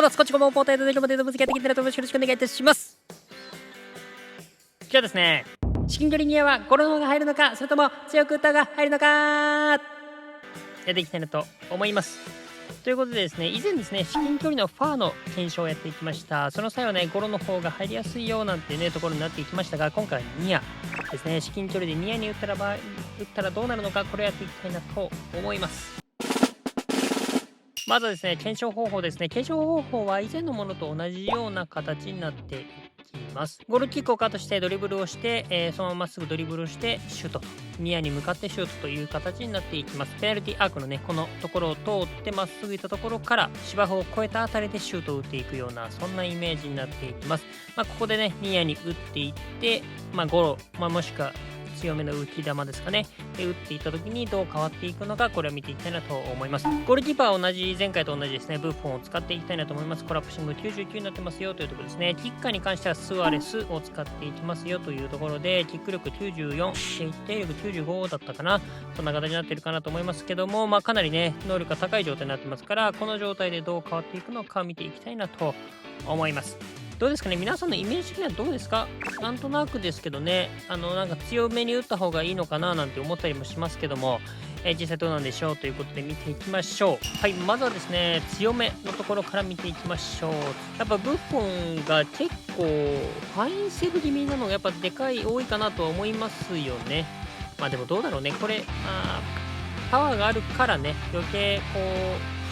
おだすこっちこもポータイトで今までぶつけてきてるとよろしくお願いいたします。今日はですね、至近距離にはゴロの方が入るのか、それとも強く打った方が入るのかやっていきたいなと思います。ということでですね、以前ですね、至近距離のファーの検証をやっていきました。その際はね、ゴロの方が入りやすいよなんてね、ところになっていきましたが、今回はニアですね、至近距離でニアに打ったらどうなるのか、これをやっていきたいなと思います。まずはですね、検証方法ですね。検証方法は以前のものと同じような形になっていきます。ゴールキックをカットしてドリブルをして、そのまままっすぐドリブルをしてシュートと、ニアに向かってシュートという形になっていきます。ペナルティアークのね、このところを通ってまっすぐ行ったところから芝生を越えたあたりでシュートを打っていくような、そんなイメージになっていきます。ここでね、ニアに打っていって、ゴロ、もしくは強めの浮き球ですかね。で、打っていった時にどう変わっていくのか、これを見ていきたいなと思います。ゴールキーパーは前回と同じですね、ブッフォンを使っていきたいなと思います。コラプシング99になってますよというところですね。キッカーに関してはスアレスを使っていきますよというところで、キック力94、決定力95だったかな。そんな形になっているかなと思いますけども、かなりね、能力が高い状態になってますから、この状態でどう変わっていくのか見ていきたいなと思います。どうですかね、皆さんのイメージ的にはどうですか？なんとなくですけどね、なんか強めに打った方がいいのかななんて思ったりもしますけども、実際どうなんでしょうということで見ていきましょう。はい、まずはですね、強めのところから見ていきましょう。やっぱブッフォンが結構ファインセーブ気味なのがやっぱ多いかなとは思いますよね。でもどうだろうね、これ、パワーがあるからね、余計こう、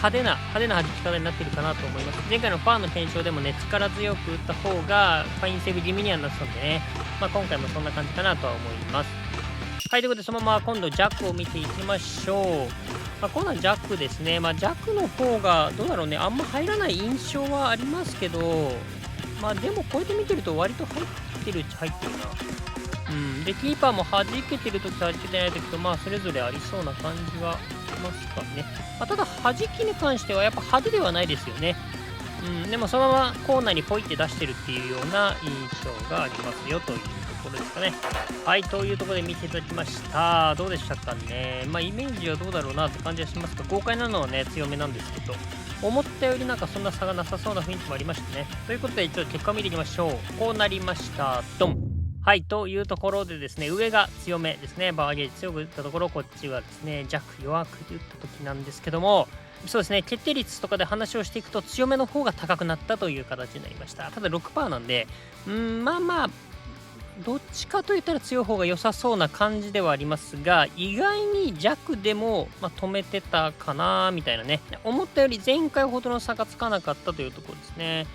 派手な弾き方になってるかなと思います。前回のファーの検証でもね、力強く打った方がファインセーブ気味にはなってたんでね、今回もそんな感じかなとは思います。はい、ということでそのまま今度ジャックを見ていきましょう。今度はジャックですね。ジャックの方がどうだろうね、あんま入らない印象はありますけど、でもこうやって見てると割と入ってるっちゃ入ってるな。で、キーパーも弾けてるときと弾けてないときと、それぞれありそうな感じはしますかね。ただ、弾きに関してはやっぱ派手ではないですよね。でもそのままコーナーにポイって出してるっていうような印象がありますよというところですかね。はい、というところで見ていただきました。どうでしたかね。イメージはどうだろうなって感じはしますが、豪快なのはね、強めなんですけど、思ったよりなんかそんな差がなさそうな雰囲気もありましたね。ということで、ちょっと結果を見ていきましょう。こうなりました。ドン。はい、というところでですね、上が強めですね、バーゲージ強く打ったところ、こっちはですね、弱弱く打った時なんですけども、そうですね、決定率とかで話をしていくと強めの方が高くなったという形になりました。ただ 6% なんで、どっちかといったら強い方が良さそうな感じではありますが、意外に弱でも、止めてたかなみたいなね、思ったより前回ほどの差がつかなかったというところですね。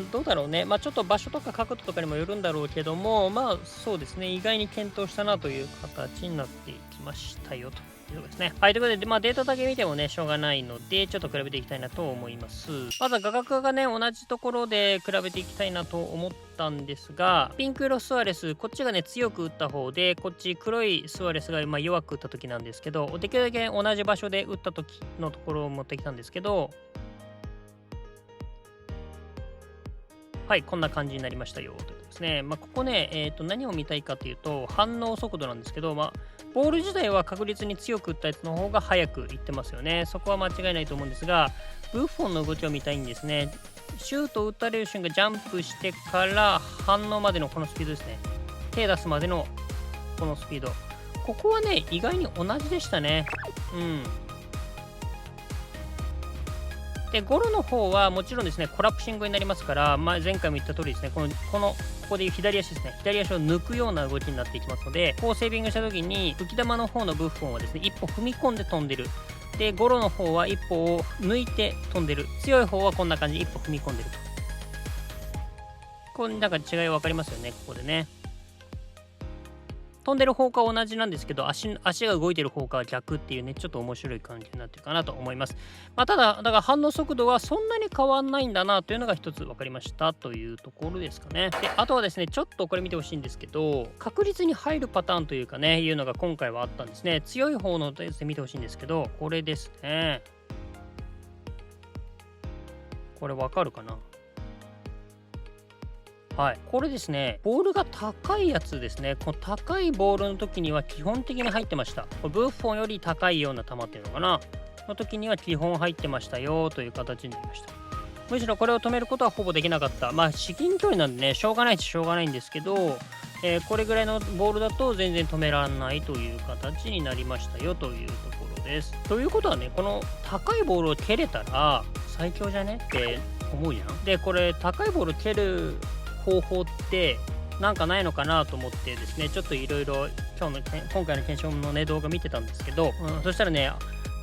どうだろうね。ちょっと場所とか角度とかにもよるんだろうけども、そうですね。意外に検討したなという形になっていきましたよということですね。はい、ということで、データだけ見てもね、しょうがないので、ちょっと比べていきたいなと思います。まずは画角がね、同じところで比べていきたいなと思ったんですが、ピンク色スアレス、こっちがね、強く打った方で、こっち黒いスアレスが弱く打った時なんですけど、できるだけ同じ場所で打った時のところを持ってきたんですけど、はい、こんな感じになりましたよということですね。ここね、何を見たいかというと、反応速度なんですけど、ボール自体は確実に強く打ったやつの方が速くいってますよね。そこは間違いないと思うんですが、ブッフォンの動きを見たいんですね。シュートを打たれる瞬間、ジャンプしてから反応までのこのスピードですね。手出すまでのこのスピード。ここはね、意外に同じでしたね。で、ゴロの方はもちろんですね、コラプシングになりますから、前回も言った通りですね、ここでいう左足ですね、左足を抜くような動きになっていきますので、こうセービングした時に、浮き玉の方のブッフォンはですね、一歩踏み込んで飛んでる。で、ゴロの方は一歩を抜いて飛んでる。強い方はこんな感じで一歩踏み込んでると。これなんか違い分かりますよね、ここでね。飛んでる方向は同じなんですけど、足が動いてる方向は逆っていうね、ちょっと面白い感じになってるかなと思います。ただ、だから反応速度はそんなに変わんないんだなというのが一つ分かりましたというところですかね。で、あとはですね、ちょっとこれ見てほしいんですけど、確率に入るパターンというかね、いうのが今回はあったんですね。強い方のやつで見てほしいんですけど、これですね。これ分かるかな？はい、これですね、ボールが高いやつですね。この高いボールの時には基本的に入ってました。これブッフォンより高いような球っていうのかなの時には基本入ってましたよという形になりました。むしろこれを止めることはほぼできなかった。まあ至近距離なんでね、しょうがないっちゃしょうがないんですけど、これぐらいのボールだと全然止められないという形になりましたよというところです。ということはね、この高いボールを蹴れたら最強じゃねって思うじゃん。でこれ高いボール蹴る方法ってなんかないのかなと思ってですね、ちょっといろいろ今回の検証のね動画見てたんですけど、そしたらね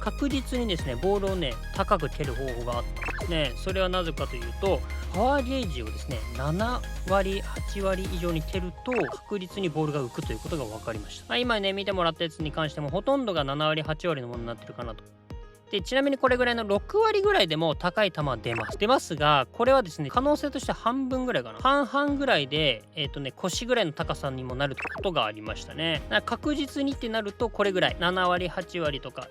確実にですねボールをね高く蹴る方法があったんですね。それはなぜかというと、パワーゲージをですね7割8割以上に蹴ると確実にボールが浮くということが分かりました。今ね見てもらったやつに関してもほとんどが7割8割のものになってるかなと。でちなみにこれぐらいの6割ぐらいでも高い球は出ますが、これはですね可能性として半分ぐらいかな、半々ぐらいで腰ぐらいの高さにもなることがありましたね。だから確実にってなるとこれぐらい7割8割とか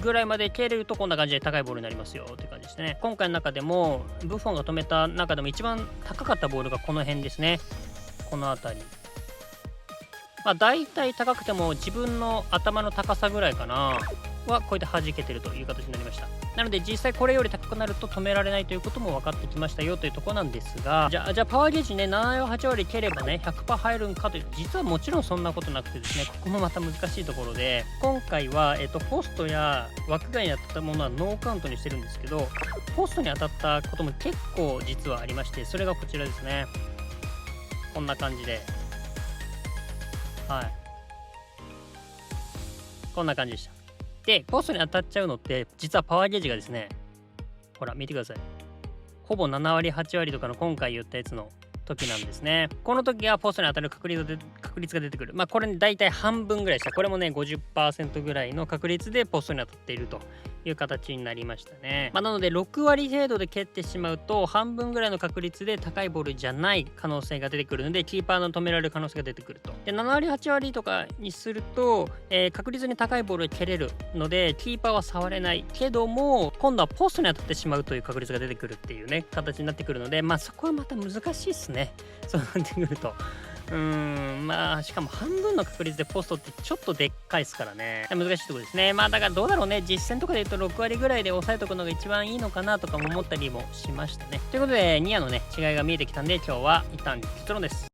ぐらいまで蹴れるとこんな感じで高いボールになりますよって感じですね。今回の中でもブフォンが止めた中でも一番高かったボールがこの辺ですね。この辺りだいたい高くても自分の頭の高さぐらいかなはこうやって弾けてるという形になりました。なので実際これより高くなると止められないということも分かってきましたよというところなんですが、じゃあパワーゲージね7割8割蹴ればね 100% 入るんかというと、実はもちろんそんなことなくてですね、ここもまた難しいところで、今回はポストや枠外に当たったものはノーカウントにしてるんですけど、ポストに当たったことも結構実はありまして、それがこちらですね。こんな感じでこんな感じでした。でポストに当たっちゃうのって実はパワーゲージがですね、ほら見てください、ほぼ7割8割とかの今回言ったやつの時なんですね。この時はポストに当たる確率が出てくる。これだいたい半分ぐらいでした。これもね 50% ぐらいの確率でポストに当たっているという形になりましたね。なので6割程度で蹴ってしまうと半分ぐらいの確率で高いボールじゃない可能性が出てくるので、キーパーの止められる可能性が出てくると。で7割8割とかにすると、確実に高いボールを蹴れるのでキーパーは触れないけども、今度はポストに当たってしまうという確率が出てくるっていうね形になってくるので、そこはまた難しいっすね。そうなってくるとしかも半分の確率でポストってちょっとでっかいですからね、難しいところですね。だからどうだろうね、実戦とかで言うと6割ぐらいで抑えとくのが一番いいのかなとかも思ったりもしましたね。ということでニアのね違いが見えてきたんで、今日は一旦結論です。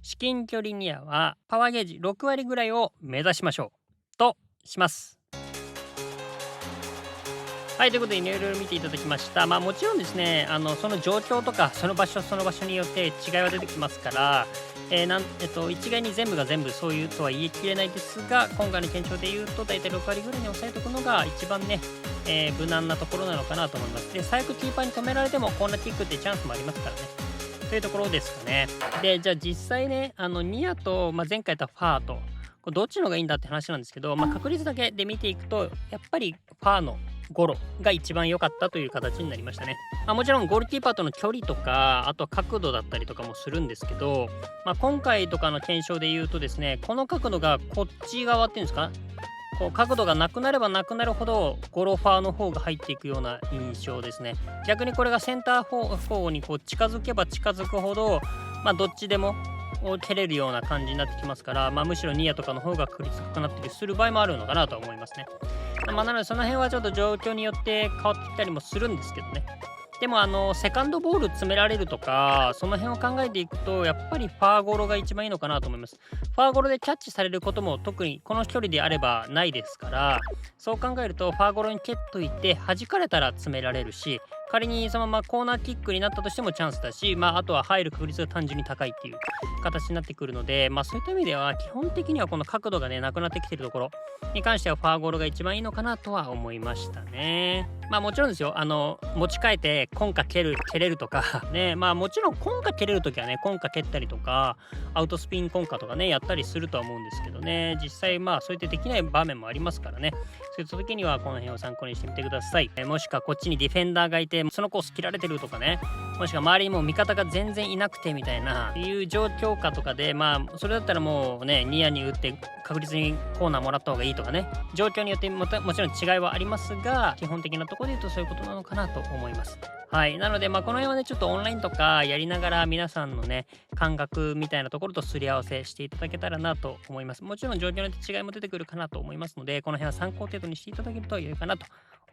至近距離ニアはパワーゲージ6割ぐらいを目指しましょうとします。はい、ということでいろいろ見ていただきました。もちろんですね、その状況とかその場所によって違いは出てきますから、一概に全部が全部そういうとは言い切れないですが、今回の検証で言うと大体6割ぐらいに抑えておくのが一番ね、無難なところなのかなと思います。で最悪キーパーに止められてもコーナーキックってチャンスもありますからねというところですかね。でじゃあ実際ねニアと、前回言ったファーとこれどっちの方がいいんだって話なんですけど、確率だけで見ていくとやっぱりファーのゴロが一番良かったという形になりましたね。もちろんゴールキーパーとの距離とかあと角度だったりとかもするんですけど、今回とかの検証で言うとですね、この角度がこっち側っていうんですか、こう角度がなくなればなくなるほどゴロファーの方が入っていくような印象ですね。逆にこれがセンター方にこう近づけば近づくほどどっちでも蹴れるような感じになってきますから、むしろニアとかの方が確率高くなったりする場合もあるのかなと思いますね。なのでその辺はちょっと状況によって変わってきたりもするんですけどね。でもセカンドボール詰められるとかその辺を考えていくとやっぱりファーゴロが一番いいのかなと思います。ファーゴロでキャッチされることも特にこの距離であればないですから、そう考えるとファーゴロに蹴っといて弾かれたら詰められるし、仮にそのままコーナーキックになったとしてもチャンスだし、あとは入る確率が単純に高いっていう形になってくるので、そういった意味では基本的にはこの角度がねなくなってきてるところに関してはファーゴロが一番いいのかなとは思いましたね。もちろんですよ、持ち替えてコンカ蹴れるとかね、もちろんコンカ蹴れるときはねコンカ蹴ったりとかアウトスピンコンカとかねやったりするとは思うんですけどね、実際そういってできない場面もありますからね、そういった時にはこの辺を参考にしてみてください。もしくはこっちにディフェンダーがいてそのコース切られてるとかね、もしくは周りにもう味方が全然いなくてみたいないう状況下とかでそれだったらもうねニアに打って確実にコーナーもらった方がいいとかね、状況によってもちろん違いはありますが基本的なところで言うとそういうことなのかなと思います。はい、なのでこの辺はねちょっとオンラインとかやりながら皆さんのね感覚みたいなところとすり合わせしていただけたらなと思います。もちろん状況によって違いも出てくるかなと思いますので、この辺は参考程度にしていただけると良いかなと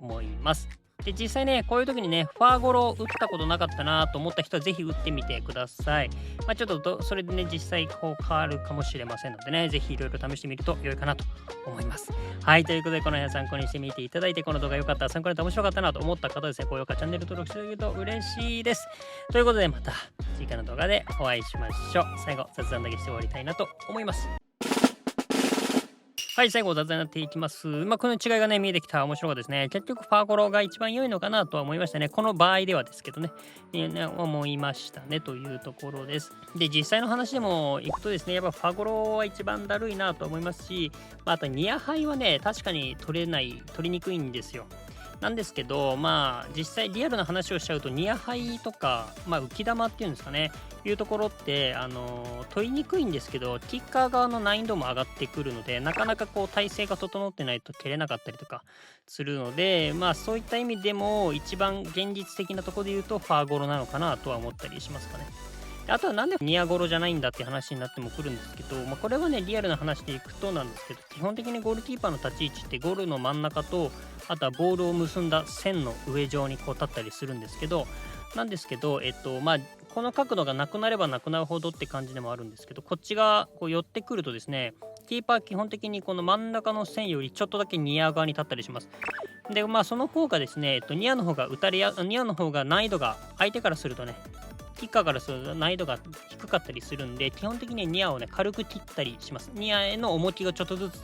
思います。で、実際ね、こういう時にね、ファーゴロ打ったことなかったなと思った人はぜひ打ってみてください。ちょっとそれでね、実際こう変わるかもしれませんのでね、ぜひいろいろ試してみると良いかなと思います。はい、ということで、この辺参考にしてみていただいて、この動画良かったら参考になって面白かったなと思った方はですね、高評価、チャンネル登録していただけると嬉しいです。ということで、また次回の動画でお会いしましょう。最後、雑談だけして終わりたいなと思います。はい、最後雑談になっていきます。この違いがね、見えてきた面白かったですね。結局、ファーゴロが一番良いのかなとは思いましたね。この場合ではですけどね、思いましたねというところです。で、実際の話でもいくとですね、やっぱファーゴロは一番だるいなと思いますし、あとニアハイはね、確かに取りにくいんですよ。なんですけど、実際リアルな話をしちゃうと、ニアハイとか、浮き玉っていうんですかね、いうところって、取りにくいんですけど、キッカー側の難易度も上がってくるので、なかなかこう、体勢が整ってないと蹴れなかったりとかするので、そういった意味でも、一番現実的なところで言うと、ファーゴロなのかなとは思ったりしますかね。あとはなんでニアゴロじゃないんだって話になってもくるんですけど、これはね、リアルな話でいくとなんですけど、基本的にゴールキーパーの立ち位置ってゴールの真ん中と、あとはボールを結んだ線の上上にこう立ったりするんですけど、この角度がなくなればなくなるほどって感じでもあるんですけど、こっちがこう寄ってくるとですね、キーパー基本的にこの真ん中の線よりちょっとだけニア側に立ったりします。で、その方がですね、ニアの方が難易度が相手からするとね、キッカーからすると難易度が低かったりするんで、基本的にニアをね、軽く切ったりします。ニアへの重きがちょっとずつ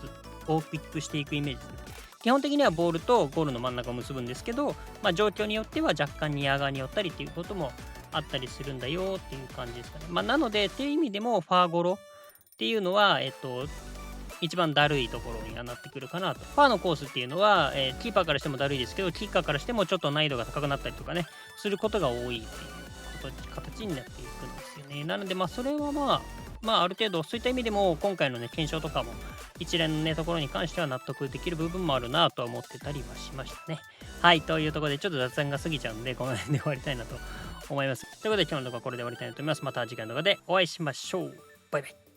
大きくしていくイメージですね。基本的にはボールとゴールの真ん中を結ぶんですけど、状況によっては若干ニア側に寄ったりっていうこともあったりするんだよっていう感じですかね。なので、っていう意味でもファーゴロっていうのは、一番だるいところにはなってくるかなと。ファーのコースっていうのは、キーパーからしてもだるいですけど、キッカーからしてもちょっと難易度が高くなったりとかね、することが多いっていう形になっていくんですよね。なので、それはある程度、そういった意味でも、今回のね、検証とかも、一連のね、ところに関しては納得できる部分もあるなとは思ってたりはしましたね。はい、というところで、ちょっと雑談が過ぎちゃうんで、この辺で終わりたいなと思います。ということで、今日の動画はこれで終わりたいと思います。また次回の動画でお会いしましょう。バイバイ。